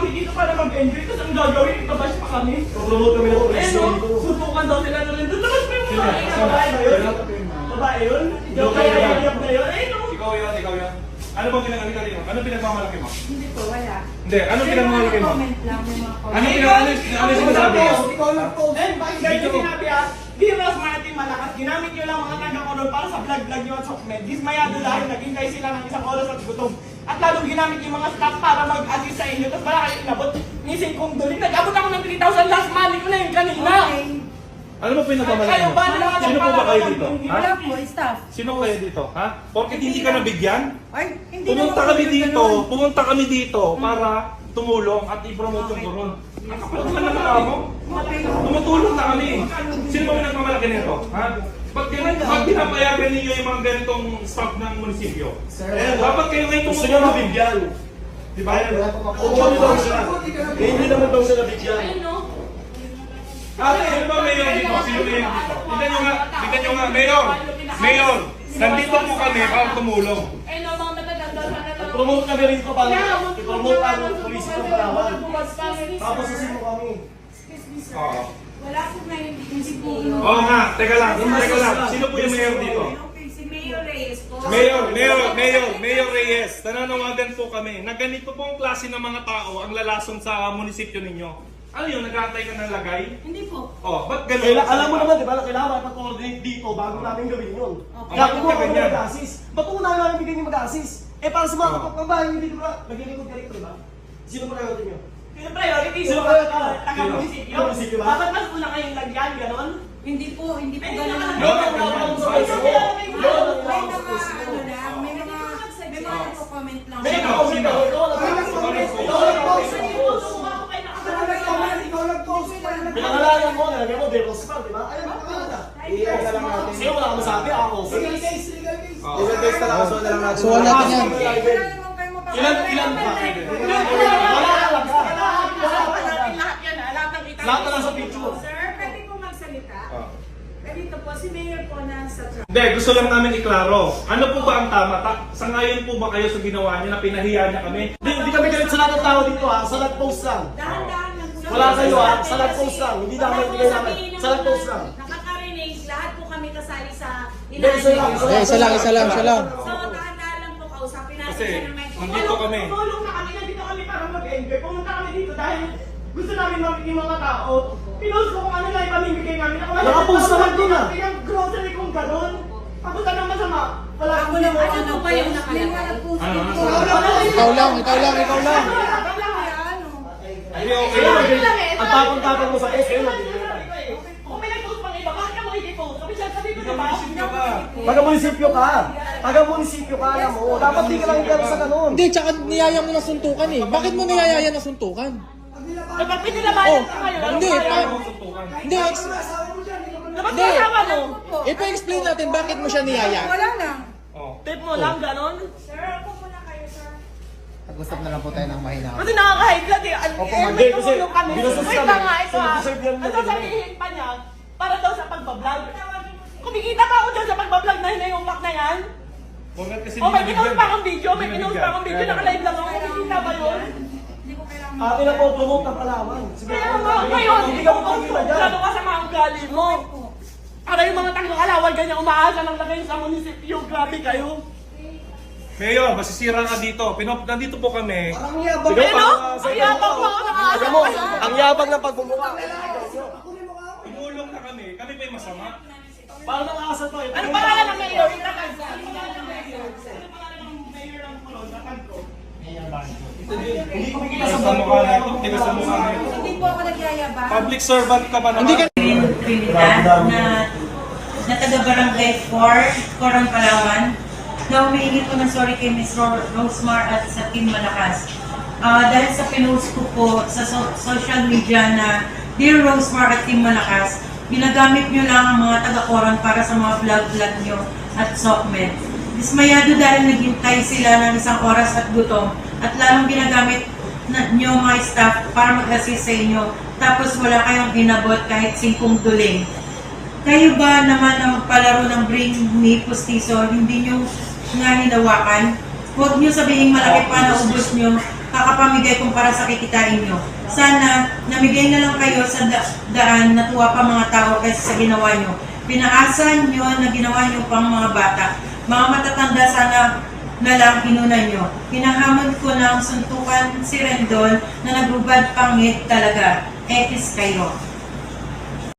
kami dito para mag-enjoy. Tapos ang gagawin, itabash pa kami. Promote kami ng police dito. Suntukan daw sila na rin. Tapos may mga babae ba yun? Babae yun? Yung kaya-yap na yun? Ikaw yan. Ano bang pinagmalaki mo? Ano pinagmamalaki mo? Hindi po, wala. Hindi, ano pinagmamalaki mo? Comment lang, may mga comment. Ano sinasabi mo? Ikaw lang po. Then, bakit ganyan sinabi di Ross Martin malakas, ginamit nyo lang mga taga-koron para sa vlog-vlog nyo at sokmed. Dismayado dahil naghintay sila ng isang oras at gutom. At lalong ginamit yung mga staff para mag-assist sa inyo. Tapos wala kayo inabot. Nising kong duling. Nag-abot ako ng 3,000 last money ko na yun kanina. Okay. Ano ba pinagmamalaki Kayo mo? ba naman Sino po ba kayo dito? Ha? Wala po, staff. Sino kayo dito? Ha? Porket hindi ka nabigyan? Ay, hindi Pumunta naman kami po dito, ganun. pumunta kami dito para tumulong at i-promote yung koron. Nakapal naman naman ako. Okay. Tumutulong na kami. Sino ba may nagmamalaki nito? Ha? Ba't pinapayagan ninyo yung mga ganitong staff ng munisipyo? Dapat kayo ngayon Gusto nyo tumutulong. mabigyan. Di ba? Upo daw siya. Hindi naman daw siya nabigyan. Ate, sino ba mayor dito? Sino mayor dito? Tingnan nyo nga, mayor, nandito po kami para tumulong. Eh, no, mga mataganda sana lang. Promote kami rito para i-promote ang police ng Palawan. Tapos susin mo kami. Oo. Wala po ngayon hindi po. Oo nga, teka lang. Sino po yung mayor dito? Si Mayor Reyes po. Mayor Reyes, nananawagan po kami na ganito pong klase ng mga tao ang lalason sa munisipyo ninyo. Ano yun, nag-aantay ka ng lagay? Hindi po. Oh, ba't gano'n? Alam mo naman, di ba, na kailangan mag-coordinate dito bago namin gawin yun. Okay. Kaya kumuha kami ng mag-assist. Ba't unahin namin bigyan yung mag-assist? Eh, para sa mga kapagbahay nyo dito, naglilingkod ka rito, di ba? Sino pa kayo nyo? Yung priority Sino mo, ba? taga-munisipyo. Taga-munisipyo ba? Dapat mas una kayong lagyan, gano'n? Hindi po ganun. Ay, May mga comment lang. Pinangalanan mo, nalagyan mo, Beros Spam, di ba? Ayun, pangalan na. Iyan na lang natin. Sino wala ka masabi? Ako. Legal case. Legal case talaga, so na lang natin. So, wala natin yan. Ilan ba? Lahat na lang sa picture. Sir, pwede po magsalita? Ganito po, si Mayor po na sa truck. Hindi, gusto lang namin iklaro. Ano po ba ang tama? Sangayon po ba kayo sa ginawa niyo na pinahiya niya kami? Hindi kami galit sa lahat ng tao dito ha, sa nag-post lang. Dahan-dahan lang po. Wala kayo ha, sa nag-post lang. Hindi namin ibigay namin. Sa nag-post lang. Nakakarinig, lahat po kami kasali sa Hindi, isa lang. Isa lang. So, dahan-dahan lang po kausapin natin Kasi, siya ng may nandito kami. Tumulong na kami, nandito kami para mag-enjoy. Pumunta kami dito dahil gusto namin mamigay yung mga tao. Pinost ko kung ano lang ipamimigay namin. Nakapost naman doon, ah. Yung grocery kong gano'n. Tapos anong masama? Wala Ako akong lang, ginawa. ano po ba yung nakalagay? Ikaw lang. Hindi, okay lang. Ang tapang-tapang mo sa SM, Kung may nag-post pang iba, bakit ka mo i-post? Sabi ko diba? taga-munisipyo ka. Taga-munisipyo ka, alam mo. Dapat di ka lang gano'n sa ganun. Hindi, tsaka niyaya mo na suntukan eh. Bakit mo niyayaya na suntukan? Dapat pinilabayan ka kayo. Hindi, hindi, Dapat Hindi. kasama mo. ipa-explain natin bakit mo siya niyaya. Wala lang. Oh. Tip mo lang, gano'n. Sir, ako muna kayo, sir. Pag-usap na lang po tayo ng mahina. Kasi nakaka-high blood eh. May kasi tumulong kami. binustos Wait kami. lang nga, ito So, ha. deserve yan Ang na sasabihin pa niya, para daw sa pagbablog. Kumikita pa ako dyan sa pagbablog na hinayumak na yan. Bakit kasi Oh, may binibigyan? pinost pa akong video, may Binibigyan. pinost pa akong video, naka-live lang ako. Kumikita ba yun? Hindi ko kailangan. Atin na po, promote ng Palawan. Sige, Kaya nga, ngayon, hindi ka pumunta. Lalo ka sa mga ugali mo. Para yung mga taga-kalawal, ganyan umaasa ng lagay sa munisipyo. Grabe kayo. Mayor, masisira ka dito. Nandito po kami. Ang yabang. Ano? Ang yabang mo ako Alam mo, ang yabang ng pagbumuka. Tumulong na kami. Kami pa yung masama. Paano nang asa to? Ano pangalan ng mayor? Itatag ko. Ano pangalan ng mayor? Ano pangalan ng mayor ng Colon? Itatag ko. Hindi ko bigyan Tigas sa sa mukha na ito. barko. Tigas sa mukha na ito. Hindi po ako nagyayabang. Public servant ka ba naman? Hindi ka Trinidad na taga-barangay 4, Corang, Palawan, na humihingi ko ng sorry kay Ms. Rosemar at sa Team Malakas. Dahil sa pinost ko po sa social media na Dear Rosemar at Team Malakas, ginagamit nyo lang ang mga taga-Coran para sa mga vlog-vlog nyo at SOCMED. Dismayado dahil naghintay sila ng isang oras at gutom at lalong ginagamit nyo mga staff para mag-assist sa inyo tapos wala kayong inabot kahit 5 duling. Kayo ba naman ang magpalaro ng Bring Me Pustiso, hindi nyo nga hinawakan? Huwag nyo sabihin malaki pa na ubos nyo, makapamigay kumpara sa kikitain nyo. Sana namigay na lang kayo sa daan, natuwa pa mga tao kaysa sa ginawa nyo. Pinaasan nyo na ginawa nyo pang mga bata. Mga matatanda sana na lang inuna nyo. Hinahamon ko ng suntukan si Rendon na nagbubad pangit talaga. Ekis kayo.